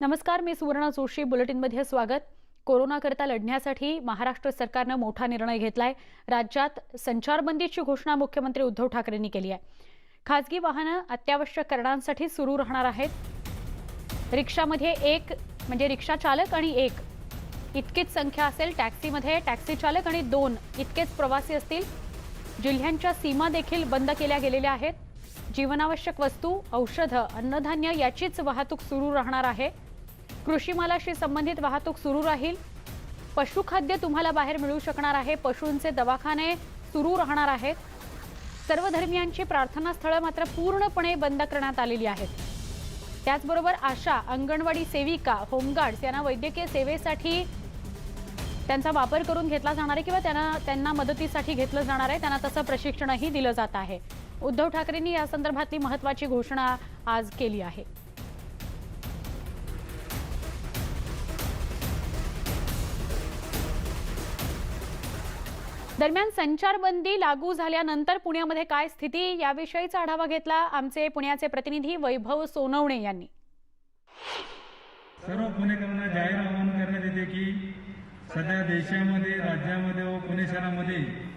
नमस्कार, मी सुवर्ण जोशी. बुलेटिनमध्ये स्वागत. कोरोनाकरता लढण्यासाठी महाराष्ट्र सरकारने मोठा निर्णय घेतलाय. राज्यात संचारबंदीची घोषणा मुख्यमंत्री उद्धव ठाकरेंनी केली आहे. खासगी वाहनं अत्यावश्यक कारणांसाठी सुरू राहणार आहेत. रिक्षामध्ये एक म्हणजे रिक्षा चालक आणि एक इतकीच संख्या असेल. टॅक्सीमध्ये टॅक्सी चालक आणि 2 इतकेच प्रवासी असतील. जिल्ह्यांच्या सीमा देखील बंद केल्या गेलेल्या आहेत. जीवनावश्यक वस्तू, औषधं, अन्नधान्य याचीच वाहतूक सुरू राहणार आहे. कृषी मालाशी संबंधित वाहतूक सुरू राहील. पशुखाद्य तुम्हाला बाहेर मिळू शकणार आहे. पशूंचे दवाखाने सुरू राहणार आहेत. सर्व धर्मियांची प्रार्थनास्थळं मात्र पूर्णपणे बंद करण्यात आलेली आहेत. त्याचबरोबर आशा, अंगणवाडी सेविका, होमगार्ड्स यांना वैद्यकीय सेवेसाठी त्यांचा वापर करून घेतला जाणार आहे किंवा त्यांना मदतीसाठी घेतलं जाणार आहे. त्यांना तसं प्रशिक्षणही दिलं जात आहे. उद्धव ठाकरेंनी या संदर्भातली महत्त्वाची घोषणा आज केली आहे. दरम्यान संचारबंदी लागू झाल्यानंतर पुण्यामध्ये काय स्थिती याविषयीचा आढावा घेतला आमचे पुण्याचे प्रतिनिधी वैभव सोनवणे यांनी. सर्व पुणेकरांना जाहीर आवाहन करण्यात येते की सध्या देशामध्ये, राज्यामध्ये व पुणे शहरामध्ये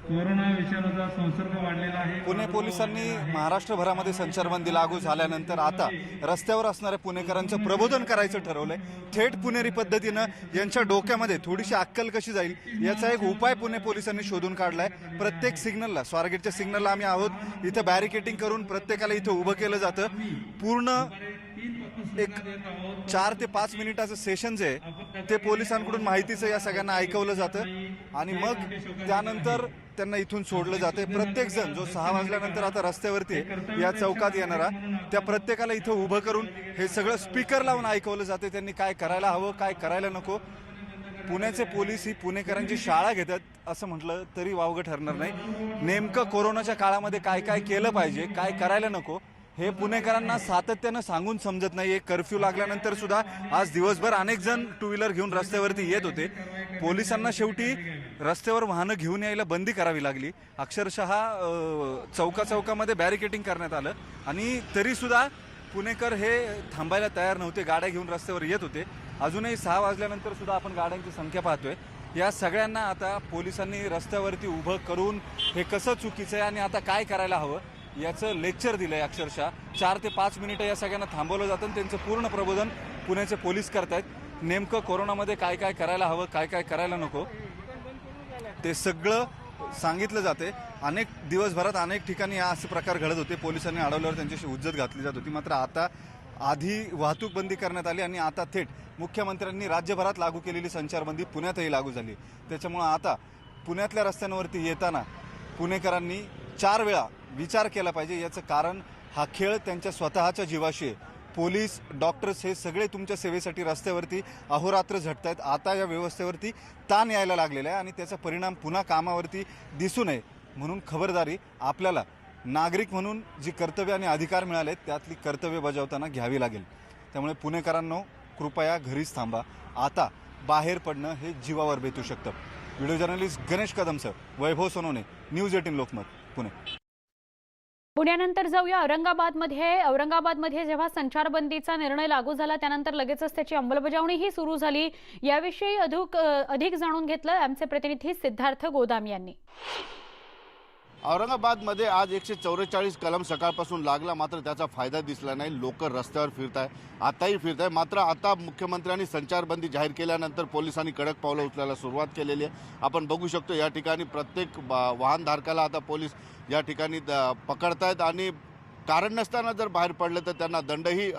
कोरोना विषाणूचा संसर्ग वाढलेला आहे. पुणे पोलिसांनी महाराष्ट्रभरामध्ये संचारबंदी लागू झाल्यानंतर आता रस्त्यावर असणाऱ्या पुणेकरांचं प्रबोधन करायचं ठरवलंय. थेट पुणेरी पद्धतीनं यांच्या डोक्यामध्ये थोडीशी अक्कल कशी जाईल याचा एक उपाय पुणे पोलिसांनी शोधून काढलाय. प्रत्येक सिग्नलला, स्वारगेटच्या सिग्नलला आम्ही आहोत, इथं बॅरिकेटिंग करून प्रत्येकाला इथं उभं केलं जातं. पूर्ण एक 4 ते 5 मिनिटाचं सेशन जे आहे ते पोलिसांकडून माहितीचं या सगळ्यांना ऐकवलं जातं आणि मग त्यानंतर त्यांना इथून सोडलं जाते. प्रत्येक जण जो 6 वाजल्यानंतर आता रस्त्यावरती या चौकात येणारा, त्या प्रत्येकाला इथं उभं करून हे सगळं स्पीकर लावून ऐकवलं जाते. त्यांनी काय करायला हवं, काय करायला नको. पुण्याचे पोलीस ही पुणेकरांची शाळा घेतात असं म्हटलं तरी वावगं ठरणार नाही. नेमकं कोरोनाच्या काळामध्ये काय काय केलं पाहिजे, काय करायला नको हे पुणेकरांना सातत्यानं सांगून समजत नाही. एक कर्फ्यू लागल्यानंतर सुद्धा आज दिवसभर अनेक जण 2 व्हीलर घेऊन रस्त्यावरती येत होते. पोलिसांना शेवटी रस्त्यावर वाहनं घेऊन यायला बंदी करावी लागली. अक्षरशः चौकामध्ये बॅरिकेटिंग करण्यात आलं आणि तरीसुद्धा पुणेकर हे थांबायला तयार नव्हते. गाड्या घेऊन रस्त्यावर येत होते. अजूनही 6 वाजल्यानंतर सुद्धा आपण गाड्यांची संख्या पाहतोय. या सगळ्यांना आता पोलिसांनी रस्त्यावरती उभं करून हे कसं चुकीचं आहे आणि आता काय करायला हवं याचं लेक्चर दिलंय. अक्षरशः 4 ते 5 मिनिटं या सगळ्यांना थांबवलं जातं. त्यांचं पूर्ण प्रबोधन पुण्याचे पोलीस करतायत. नेमकं कोरोनामध्ये काय काय करायला हवं, काय काय करायला नको ते सगळं सांगितलं जाते. दिवसभरात अनेक ठिकाणी असे प्रकार घडत होते. पोलिसांनी अडवल्यावर त्यांच्याशी हुज्जत घातली जात होती. मात्र आता आधी वाहतूक बंदी करण्यात आली आणि आता थेट मुख्यमंत्र्यांनी राज्यभरात लागू केलेली संचारबंदी पुण्यातही लागू झाली. त्याच्यामुळं आता पुण्यातल्या रस्त्यांवरती येताना पुणेकरांनी 4 वेळा विचार केला पाहिजे. याचं कारण हा खेळ त्यांच्या स्वतःच्या जीवाशी आहे. पोलीस, डॉक्टर्स हे सगळे तुमच्या सेवेसाठी रस्त्यावरती अहोरात्र झटतायत. आता या व्यवस्थेवरती ताण यायला लागलेला आहे आणि त्याचा परिणाम पुन्हा कामावरती दिसू नये म्हणून खबरदारी आपल्याला नागरिक म्हणून जी कर्तव्य आणि अधिकार मिळाले त्यातली कर्तव्य बजावताना घ्यावी लागेल. त्यामुळे पुणेकरांनो, कृपया घरीच थांबा. आता बाहेर पडणं हे जीवावर बेतू शकतं. व्हिडिओ जर्नलिस्ट गणेश कदमसह वैभव सोनवणे, न्यूज 18 लोकमत, पुणे. पुण्यानंतर जाऊया औरंगाबादमध्ये जेव्हा संचारबंदीचा निर्णय लागू झाला त्यानंतर लगेचच त्याची अंमलबजावणीही सुरू झाली. याविषयी अधिक जाणून घेतलं आमचे प्रतिनिधी सिद्धार्थ गोदाम यांनी. औरंगाबादमध्ये आज 144 कलम सकाळपासून लागला, मात्र त्याचा फायदा दिसला नाही. लोक रस्त्यावर फिरत आहे, आताही फिरत आहे. मात्र आता मुख्यमंत्र्यांनी संचारबंदी जाहीर केल्यानंतर पोलिसांनी कडक पावलं उचलायला सुरुवात केलेली आहे. आपण बघू शकतो या ठिकाणी प्रत्येक वाहनधारकाला आता पोलीस या ठिकाणी पकडतायत आणि कारण नसताना जर बाहेर पडलं तर त्यांना दंडही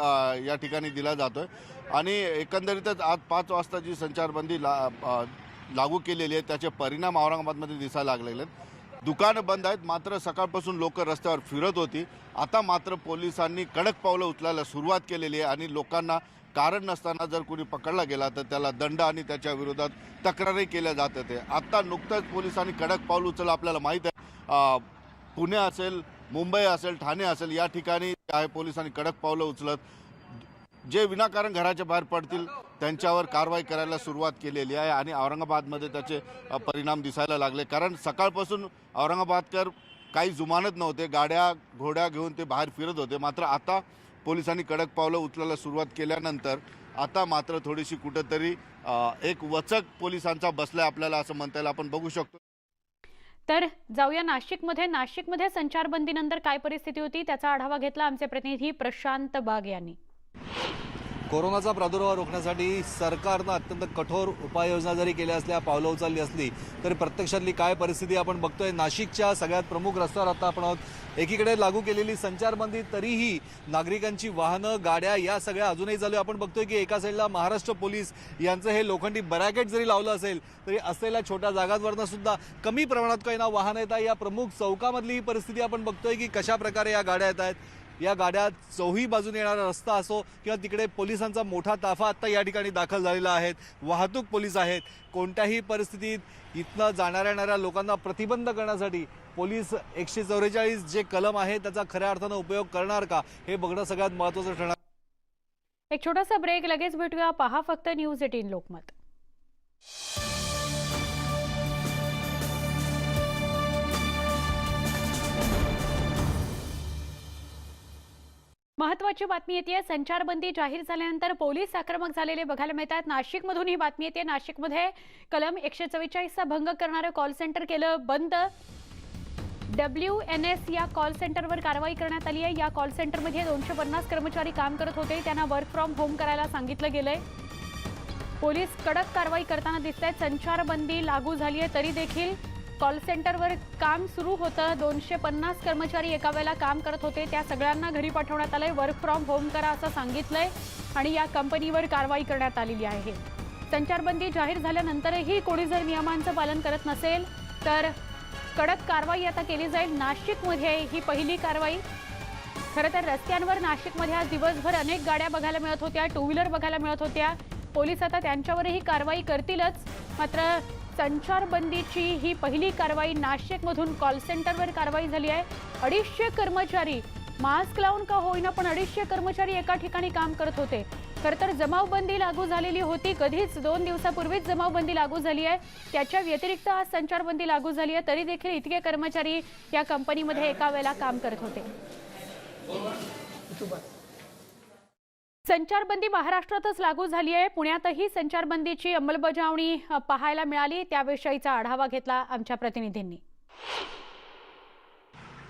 या ठिकाणी दिला जातोय. आणि एकंदरीतच आज 5 वाजता जी संचारबंदी लागू केलेली आहे त्याचे परिणाम औरंगाबादमध्ये दिसायला लागलेले आहेत. दुकानं बंद आहेत, मात्र सकाळपासून लोक रस्त्यावर फिरत होती. आता मात्र पोलिसांनी कडक पावलं उचलायला सुरुवात केलेली आहे आणि लोकांना कारण नसताना जर कोणी पकडला गेला तर त्याला दंड आणि त्याच्या विरोधात तक्रारही केल्या जात होते. आता नुकतंच पोलिसांनी कडक पाऊल उचललं. आपल्याला माहीत आहे पुणे असेल, मुंबई असेल, ठाणे असेल या ठिकाणी आहे पोलिसांनी कडक पावलं उचलत जे विनाकारण घराच्या बाहेर पडतील त्यांच्यावर कारवाई करायला सुरुवात केलेली आहे. आणि औरंगाबादमध्ये त्याचे परिणाम दिसायला लागले. कारण सकाळपासून औरंगाबादकर काही जुमानत नव्हते. गाड्या घोड्या घेऊन ते बाहेर फिरत होते. मात्र आता पोलिसांनी कडक पावलं उचलायला सुरुवात केल्यानंतर आता मात्र थोडीशी कुठंतरी एक वचक पोलिसांचा बसलाय आपल्याला असं म्हणता येईल. आपण बघू शकतो. तर जाऊया नाशिकमध्ये संचारबंदीनंतर काय परिस्थिती होती त्याचा आढावा घेतला आमचे प्रतिनिधी प्रशांत बाग यांनी. कोरोनाचा प्रादुर्भाव रोखण्यासाठी सरकारनं अत्यंत कठोर उपाययोजना जरी केल्या असल्या, पावलं उचलली असली तरी प्रत्यक्षातली काय परिस्थिती आपण बघतोय. नाशिकच्या सगळ्यात प्रमुख रस्त्यावर आता आपण आहोत. एकीकडे लागू केलेली संचारबंदी तरीही नागरिकांची वाहनं, गाड्या या सगळ्या अजूनही चालू आहे. आपण बघतोय की एका साईडला महाराष्ट्र पोलीस यांचं हे लोखंडी बॅरिकेड जरी लावलं असेल तरी असलेल्या छोट्या जागांवरनं सुद्धा कमी प्रमाणात काही ना वाहनं येत आहे. या प्रमुख चौकामधली ही परिस्थिती आपण बघतोय की कशा प्रकारे या गाड्या येत आहेत. या गाड्या चौही बाजूने येणारा रस्ता असो किंवा तिकडे पोलिसांचा मोठा ताफा आता या ठिकाणी दाखल झालेला आहे. वाहतूक पोलीस आहेत. कोणत्याही परिस्थितीत इथनं जाणाऱ्या लोकांना प्रतिबंध करण्यासाठी पोलीस 144 जे कलम आहे त्याचा खऱ्या अर्थानं उपयोग करणार का हे बघणं सगळ्यात महत्त्वाचं ठरणार. एक छोटासा ब्रेक, लगेच भेटूया. पहा फक्त न्यूज 18 लोकमत. महत्त्वाची बातमी येते. संचारबंदी जाहीर झाल्यानंतर पोलीस आक्रमक झालेले बघायला मिळतात. नाशिकमधून ही बातमी येते. नाशिकमध्ये कलम 144चा भंग करणारं कॉल सेंटर केलं बंद. WNS या कॉल सेंटरवर कारवाई करण्यात आली आहे. या कॉल सेंटरमध्ये 250 कर्मचारी काम करत होते. त्यांना वर्क फ्रॉम होम करायला सांगितलं गेलंय. पोलीस कडक कारवाई करताना दिसत आहेत. संचारबंदी लागू झाली आहे तरी देखील कॉल सेंटरवर काम सुरू होतं. 250 कर्मचारी एका वेळेला काम करत होते. त्या सगळ्यांना घरी पाठवण्यात आलंय. वर्क फ्रॉम होम करा असं सांगितलंय आणि या कंपनीवर कारवाई करण्यात आलेली आहे. संचारबंदी जाहीर झाल्यानंतरही कोणी जर नियमांचं पालन करत नसेल तर कडक कारवाई आता केली जाईल. नाशिकमध्ये ही पहिली कारवाई. खरं तर रस्त्यांवर नाशिकमध्ये आज दिवसभर अनेक गाड्या बघायला मिळत होत्या, टू व्हीलर बघायला मिळत होत्या. पोलीस आता त्यांच्यावरही कारवाई करतीलच. मात्र संचारबंदीची ही पहिली कारवाई. नाशिकमधून कॉल सेंटरवर कारवाई झाली आहे. 250 कर्मचारी मास्क लावून का होईना पण 250 कर्मचारी एका ठिकाणी काम करत होते. खरं तर जमावबंदी लागू झालेली होती. कधीच 2 दिवसापूर्वीच जमावबंदी लागू झाली आहे. त्याच्या व्यतिरिक्त आज संचारबंदी लागू झाली आहे तरी देखील इतके कर्मचारी या कंपनीमध्ये एका वेळेला काम करत होते. संचारबंदी महाराष्ट्रातच लागू झाली आहे. पुण्यातही संचारबंदीची अंमलबजावणी पाहायला मिळाली. त्याविषयीचा आढावा घेतला आमच्या प्रतिनिधींनी.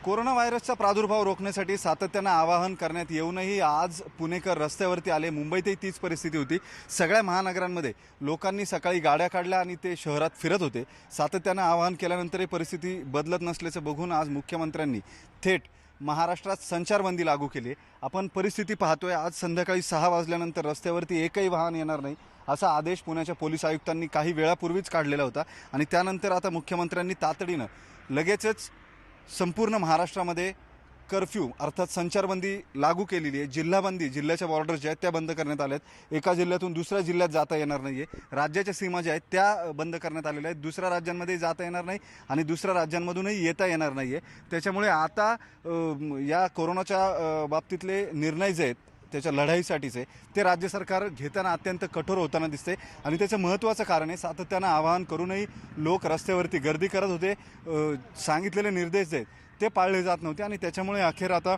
कोरोना व्हायरसचा प्रादुर्भाव रोखण्यासाठी सातत्यानं आवाहन करण्यात येऊनही आज पुणेकर रस्त्यावरती आले. मुंबईतही तीच परिस्थिती होती. सगळ्या महानगरांमध्ये लोकांनी सकाळी गाड्या काढल्या आणि ते शहरात फिरत होते. सातत्यानं आवाहन केल्यानंतरही परिस्थिती बदलत नसल्याचं बघून आज मुख्यमंत्र्यांनी थेट महाराष्ट्रात संचारबंदी लागू केली. आपण परिस्थिती पाहतोय. आज संध्याकाळी 6 वाजल्यानंतर रस्त्यावरती एकही वाहन येणार नाही असा आदेश पुण्याच्या पोलीस आयुक्तांनी काही वेळापूर्वीच काढलेला होता आणि त्यानंतर आता मुख्यमंत्र्यांनी तातडीनं लगेचच संपूर्ण महाराष्ट्रामध्ये कर्फ्यू अर्थात संचारबंदी लागू केलेली आहे. जिल्हाबंदी, जिल्ह्याच्या बॉर्डर ज्या आहेत त्या बंद करण्यात आल्या आहेत. एका जिल्ह्यातून दुसऱ्या जिल्ह्यात जाता येणार नाही आहे. राज्याच्या सीमा ज्या आहेत त्या बंद करण्यात आलेल्या आहेत. दुसऱ्या राज्यांमध्ये जाता येणार नाही आणि दुसऱ्या राज्यांमधूनही येता येणार नाही आहे. त्याच्यामुळे आता या कोरोनाच्या बाबतीतले निर्णय जे आहेत त्याच्या लढाईसाठीचे ते राज्य सरकार घेताना अत्यंत कठोर होताना दिसते आणि त्याचं महत्त्वाचं कारण आहे सातत्यानं आवाहन करूनही लोक रस्त्यावरती गर्दी करत होते. सांगितलेले निर्देश जे आहेत ते पाळले जात नव्हते आणि त्याच्यामुळे अखेर आता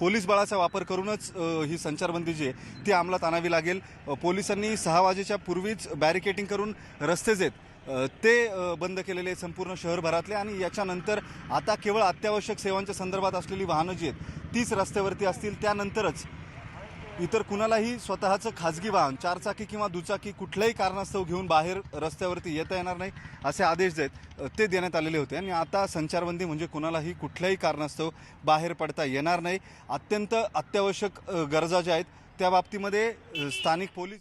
पोलीस बळाचा वापर करूनच ही संचारबंदी जी आहे ती अंमलात आणावी लागेल. पोलिसांनी 6 वाजेच्या पूर्वीच बॅरिकेटिंग करून रस्ते जे आहेत ते बंद केलेले संपूर्ण शहरभरातले आणि याच्यानंतर आता केवळ अत्यावश्यक सेवांच्या संदर्भात असलेली वाहनं जी आहेत तीच रस्त्यावरती असतील. त्यानंतरच इतर कुणालाही स्वतःचं खाजगी वाहन 4 चाकी किंवा दुचाकी कुठल्याही कारणास्तव घेऊन बाहेर रस्त्यावरती येता येणार नाही असे आदेश जे आहेत ते देण्यात आलेले होते आणि आता संचारबंदी म्हणजे कुणालाही कुठल्याही कारणास्तव बाहेर पडता येणार नाही. अत्यंत अत्यावश्यक गरजा ज्या आहेत त्या बाबतीमध्ये स्थानिक पोलीस.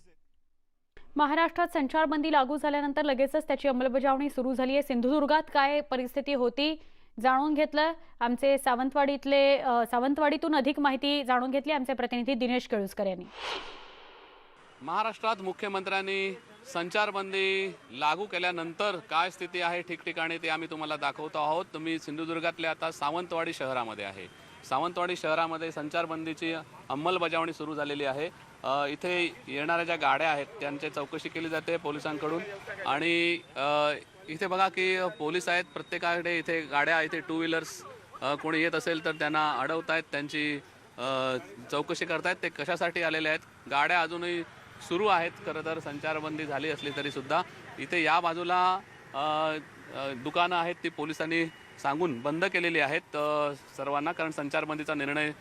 महाराष्ट्रात संचारबंदी लागू झाल्यानंतर लगेचच त्याची अंमलबजावणी सुरू झाली आहे. सिंधुदुर्गात काय परिस्थिती होती जाणून घेतलं. आमचे सावंतवाडीतून अधिक माहिती जाणून घेतली आमचे प्रतिनिधी दिनेश केळुसकर यांनी. महाराष्ट्रात मुख्यमंत्र्यांनी संचारबंदी लागू केल्यानंतर काय स्थिती आहे ठिकठिकाणी ते आम्ही तुम्हाला दाखवतो आहोत. तुम्ही सिंधुदुर्गातल्या आता सावंतवाडी शहरामध्ये आहे. सावंतवाडी शहरामध्ये संचारबंदीची अंमलबजावणी सुरू झालेली आहे. इथे येणाऱ्या ज्या गाड्या आहेत त्यांची चौकशी केली जाते पोलिसांकडून आणि इथे बघा की पोलीस आहेत प्रत्येकाकडे. इथे गाड्या, इथे टू व्हीलर्स कोणी येत असेल तर त्यांना अडवत आहेत, त्यांची चौकशी करतायत. ते कशासाठी आलेले आहेत? गाड्या अजूनही सुरू आहेत. खरं तर संचारबंदी झाली असली तरी सुद्धा इथे या बाजूला दुकानं आहेत ती पोलिसांनी सांगून बंद केलेली आहेत सर्वांना, कारण संचारबंदीचा निर्णय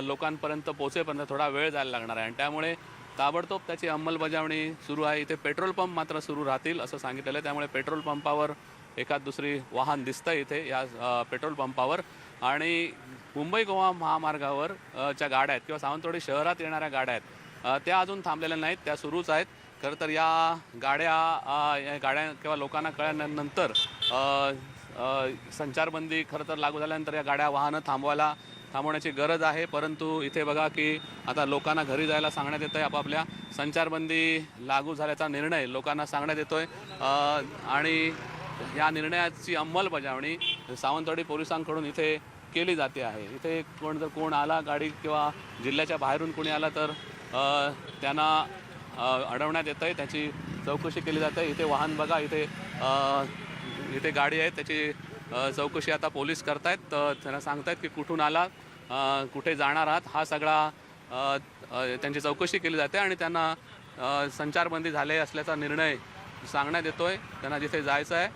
लोकांपर्यंत पोहोचेपर्यंत थोडा वेळ जायला लागणार आहे आणि त्यामुळे ताबडतोब त्याची अंमलबजावणी सुरू आहे. इथे पेट्रोल पंप मात्र सुरू राहतील असं सांगितलेलं आहे. त्यामुळे पेट्रोल पंपावर एखाद दुसरी वाहन दिसतं इथे या पेट्रोल पंपावर. आणि मुंबई गोवा महामार्गावर च्या गाड्या आहेत किंवा सावंतवाडी शहरात येणाऱ्या गाड्या आहेत त्या अजून थांबलेल्या नाहीत, त्या सुरूच आहेत. खरं तर या गाड्या किंवा लोकांना कळल्यानंतर संचारबंदी खरं तर लागू झाल्यानंतर या वाहनं थांबवण्याची गरज आहे. परंतु इथे बघा की आता लोकांना घरी जायला सांगण्यात येतं आहे. आपापल्या संचारबंदी लागू झाल्याचा निर्णय लोकांना सांगण्यात येतो आहे आणि या निर्णयाची अंमलबजावणी सावंतवाडी पोलिसांकडून इथे केली जाते आहे. इथे कोण आला गाडी किंवा जिल्ह्याच्या बाहेरून कोणी आला तर त्यांना अडवण्यात येतं आहे, त्याची चौकशी केली जाते. इथे वाहन बघा, इथे गाडी आहे, त्याची चौकशी आता पोलीस करतायत. त्यांना सांगतायत की कुठून आला, कुठे जाणार आहात, हा सगळा त्यांची चौकशी केली जाते आणि त्यांना संचारबंदी झाले असल्याचा निर्णय सांगण्यात येतो आहे. त्यांना जिथे जायचं आहे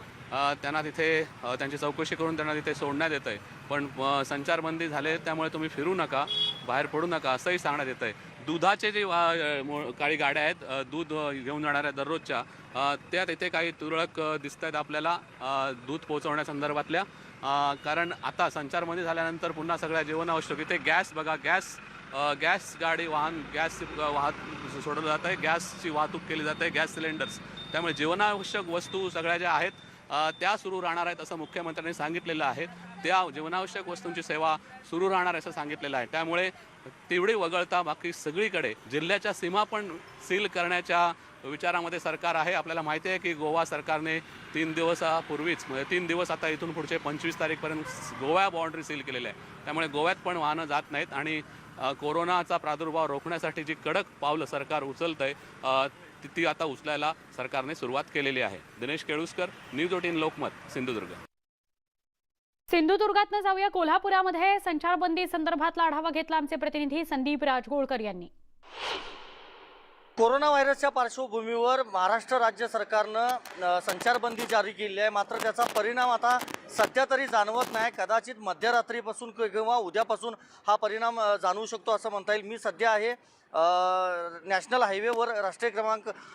त्यांना तिथे त्यांची चौकशी करून त्यांना तिथे सोडण्यात येतं आहे. पण संचारबंदी झाले त्यामुळे तुम्ही फिरू नका, बाहेर पडू नका असंही सांगण्यात येतं आहे. दुधाचे जे काही गाड्या आहेत दूध घेऊन जाणाऱ्या दररोजच्या, त्या तिथे काही तुरळक दिसत आहेत आपल्याला दूध पोहोचवण्यासंदर्भातल्या. कारण आता संचारबंदी झाल्यानंतर पुन्हा सगळ्या जीवनावश्यक इथे गॅस बघा, गॅस गाडी गॅस सोडवलं जात आहे, गॅसची वाहतूक केली जाते आहे, गॅस सिलेंडर्स. त्यामुळे जीवनावश्यक वस्तू सगळ्या ज्या आहेत त्या सुरू राहणार आहेत असं मुख्यमंत्र्यांनी सांगितलेलं आहे. त्या जीवनावश्यक वस्तूंची सेवा सुरू राहणार असं सांगितलेलं आहे. त्यामुळे तेवढी वगळता बाकी सगळीकडे जिल्ह्याच्या सीमा पण सील करण्याच्या विचारामध्ये सरकार आहे. आपल्याला माहिती आहे की गोवा सरकारने 3 दिवसापूर्वीच म्हणजे 3 दिवस आता इथून पुढचे 25 तारीखपर्यंत गोवा बाउंड्री सील केलेली आहे. त्यामुळे गोव्यात पण वाहनं जात नाहीत आणि कोरोनाचा प्रादुर्भाव रोखण्यासाठी जी कडक पावलं सरकार उचलत आहे ती आता उचलायला सरकारने सुरुवात केलेली आहे. दिनेश केळुसकर, न्यूज 18 लोकमत, सिंधुदुर्ग. सिंधुदुर्गातनं जाऊया कोल्हापुरामध्ये संचारबंदी संदर्भातला आढावा घेतला आमचे प्रतिनिधी संदीप राजगोळकर यांनी. कोरोना व्हायरसच्या पार्श्वभूमीवर महाराष्ट्र राज्य सरकारनं संचारबंदी जारी केली आहे. मात्र त्याचा परिणाम आता सध्या तरी जाणवत नाही. कदाचित मध्यरात्रीपासून किंवा उद्यापासून हा परिणाम जाणवू शकतो असं म्हणता येईल. मी सध्या आहे नॅशनल हायवेवर,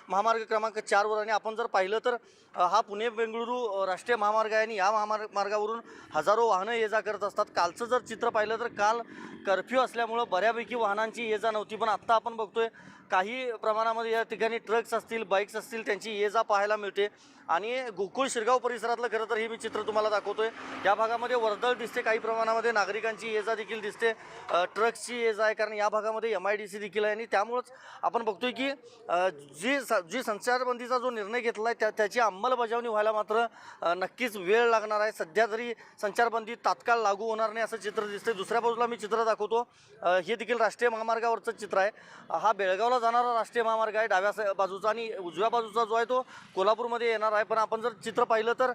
महामार्ग क्रमांक 4वर आणि आपण जर पाहिलं तर हा पुणे बेंगळुरू राष्ट्रीय महामार्ग आहे आणि या महामार्गावरून हजारो वाहनं ये जा करत असतात. कालचं जर चित्र पाहिलं तर काल कर्फ्यू असल्यामुळं बऱ्यापैकी वाहनांची ये जा नव्हती, पण आत्ता आपण बघतोय काही प्रमाणामध्ये या ठिकाणी ट्रक्स असतील, बाईक्स असतील, त्यांची ये जा पाहायला मिळते. आणि गोकुळ शिरगाव परिसरातलं खरं तर हे मी चित्र तुम्हाला दाखवतोय. या भागामध्ये वर्दळ दिसते, काही प्रमाणामध्ये नागरिकांची ये जा देखील दिसते, ट्रक्सची ये जा आहे, कारण या भागामध्ये MIDC देखील आहे. आणि त्यामुळंच आपण बघतोय की जी संचारबंदीचा जो निर्णय घेतला आहे त्याची अंमलबजावणी व्हायला मात्र नक्कीच वेळ लागणार आहे. सध्या तरी संचारबंदी तात्काळ लागू होणार नाही असं चित्र दिसतंय. दुसऱ्या बाजूला मी चित्र दाखवतो, हे देखील राष्ट्रीय महामार्गावरचं चित्र आहे. हा बेळगावला जाणारा राष्ट्रीय महामार्ग आहे डाव्या बाजूचा, आणि उजव्या बाजूचा जो आहे तो कोल्हापूरमध्ये येणार आहे. पण आपण जर चित्र पाहिलं तर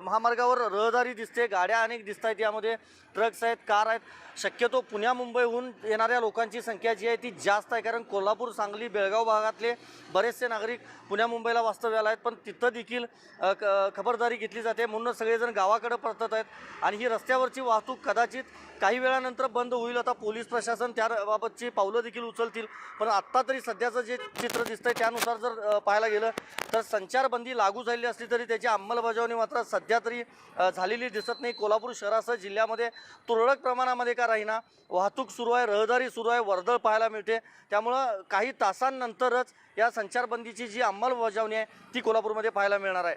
महामार्गावर रहदारी दिसते, गाड्या अनेक दिसत आहेत, यामध्ये ट्रक्स आहेत, कार आहेत. शक्यतो पुण्या मुंबईहून येणाऱ्या लोकांची संख्या जी आहे ती जास्त आहे, कारण कोल्हापूर, सांगली, बेळगाव भागातले बरेचसे नागरिक पुण्या मुंबईला वास्तव्याला आहेत. पण तिथं देखील खबरदारी घेतली जाते, म्हणूनच सगळेजण गावाकडे परतत आहेत. आणि ही रस्त्यावरची वाहतूक कदाचित काही वेळानंतर बंद होईल. आता पोलीस प्रशासन त्याबाबतची पावलं देखील उचलतील. पण आत्ता तरी सध्याचं जे चित्र दिसतंय त्यानुसार जर पाहायला गेलं तर संचारबंदी लागू झालेली असली तरी त्याची अंमलबजावणी मात्र सध्या तरी झालेली दिसत नाही. कोल्हापूर शहरासह जिल्ह्यामध्ये तुरळक प्रमाणामध्ये का राहीना वाहतूक सुरू आहे, रहदारी सुरू आहे, वर्दळ पाहायला मिळते. त्यामुळं काही तासांनंतरच या संचारबंदीची जी अंमलबजावणी आहे ती कोल्हापूरमध्ये पाहायला मिळणार आहे.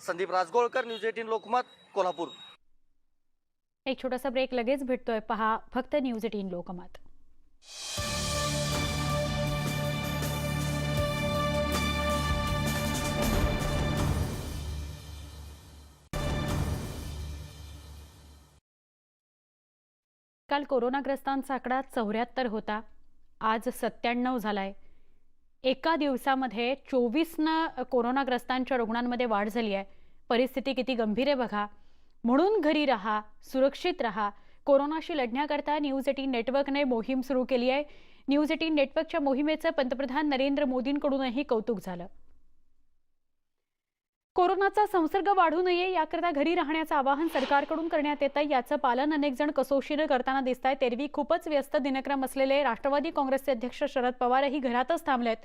संदीप राजगोळकर, न्यूज 18 लोकमत, कोल्हापूर. एक छोटासा ब्रेक, लगेच भेटतोय. पहा फक्त न्यूज 18 लोकमत. काल कोरोनाग्रस्तांचा आकडा 74 होता, आज 97 झालाय. एका दिवसामध्ये 24 कोरोनाग्रस्तांच्या रुग्णांमध्ये वाढ झाली आहे. परिस्थिती किती गंभीर आहे बघा. म्हणून घरी राहा, सुरक्षित राहा, कोरोनाशी लढण्याकरता न्यूज 18 नेटवर्कने मोहीम सुरू केली आहे. न्यूज 18 नेटवर्कच्या मोहिमेचं पंतप्रधान नरेंद्र मोदींकडूनही कौतुक झालं. कोरोनाचा संसर्ग वाढू नये याकरता घरी राहण्याचं आवाहन सरकारकडून करण्यात येतं. याचं पालन अनेक जण कसोशीनं करताना दिसत आहेत. एरवी खूपच व्यस्त दिनक्रम असलेले राष्ट्रवादी काँग्रेसचे अध्यक्ष शरद पवारही घरातच थांबलेत.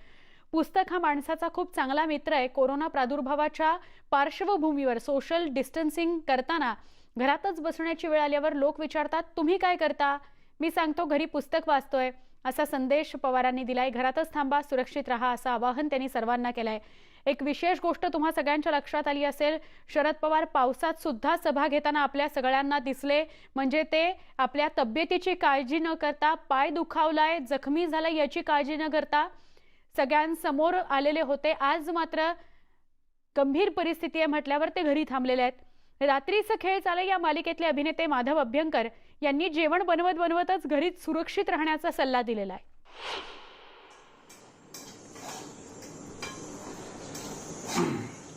पुस्तक हा माणसाचा खूप चांगला मित्र आहे. कोरोना प्रादुर्भावाच्या पार्श्वभूमीवर सोशल डिस्टन्सिंग करताना घरातच बसण्याची वेळ आल्यावर लोक विचारतात, तुम्ही काय करता? मी सांगतो, घरी पुस्तक वाचतोय, असा संदेश पवारांनी दिलाय. घरातच थांबा, सुरक्षित राहा, असं आवाहन त्यांनी सर्वांना केलंय. एक विशेष गोष्ट तुम्हा सगळ्यांच्या लक्षात आली असेल, शरद पवार पावसात सुद्धा सभा घेताना आपल्या सगळ्यांना दिसले. म्हणजे ते आपल्या तब्येतीची काळजी न करता, पाय दुखावलाय, जखमी झालाय याची काळजी न करता सगळ्यांसमोर आलेले होते. आज मात्र गंभीर परिस्थिती आहे म्हटल्यावर ते घरी थांबलेले आहेत. रात्रीचं खेळ चालय या मालिकेतले अभिनेते माधव अभ्यंकर यांनी जेवण बनवतच घरीच सुरक्षित राहण्याचा सल्ला दिलेला आहे.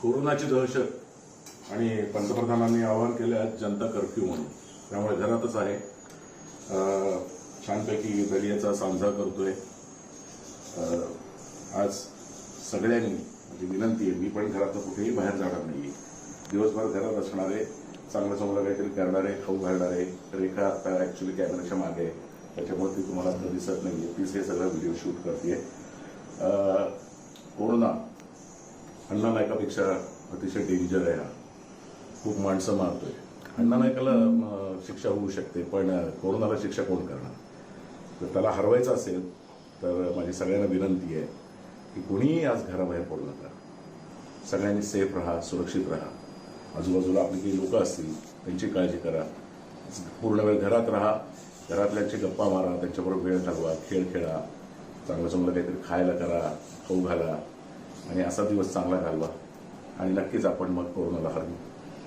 कोरोनाची दहशत आणि पंतप्रधानांनी आवाहन केले आहे जनता कर्फ्यू म्हणून, त्यामुळे घरातच आहे. छानपैकी दलियाचा सांजा करतोय. आज सगळ्यांनी म्हणजे विनंती आहे, मी पण घरातून कुठेही बाहेर जाणार नाही. दिवसभर घरात असणारे, चांगलं चांगलं काहीतरी करणारे, खाऊ घालणारे. रेखा आता ॲक्च्युली कॅमेऱ्याच्या मागे आहे, त्याच्यामुळे ती तुम्हाला आता दिसत नाही आहे. तीच हे सगळं व्हिडिओ शूट करते. कोरोना अण्णा नायकापेक्षा अतिशय डेंजर आहे. हा खूप माणसं मारतोय. अण्णा नायकाला शिक्षा होऊ शकते, पण कोरोनाला शिक्षा कोण करणार? तर त्याला हरवायचं असेल तर माझी सगळ्यांना विनंती आहे की कोणीही आज घराबाहेर पडू नका. सगळ्यांनी सेफ राहा, सुरक्षित राहा. आजूबाजूला आपली काही लोकं असतील त्यांची काळजी करा. पूर्ण वेळ घरात राहा, घरातल्यांची गप्पा मारा, त्यांच्याबरोबर वेळ घालवा, खेळ खेळा, चांगलं चांगलं काहीतरी खायला करा, खाऊ घाला आणि असा दिवस चांगला घालवा आणि नक्कीच आपण मग कोरोनाला हरवू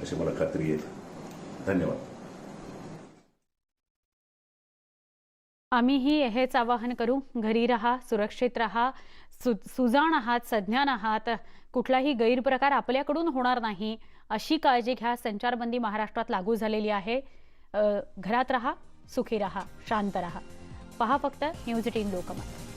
अशी मला खात्री आहे. धन्यवाद. आम्हीही हेच आवाहन करू. घरी राहा, सुरक्षित राहा, सुजाण आहात, सज्ञान आहात, कुठलाही गैरप्रकार आपल्याकडून होणार नाही अशी काळजी घ्या. संचारबंदी महाराष्ट्रात लागू झालेली आहे. घरात राहा, सुखी राहा, शांत राहा. पहा फक्त न्यूज 18 लोकमत.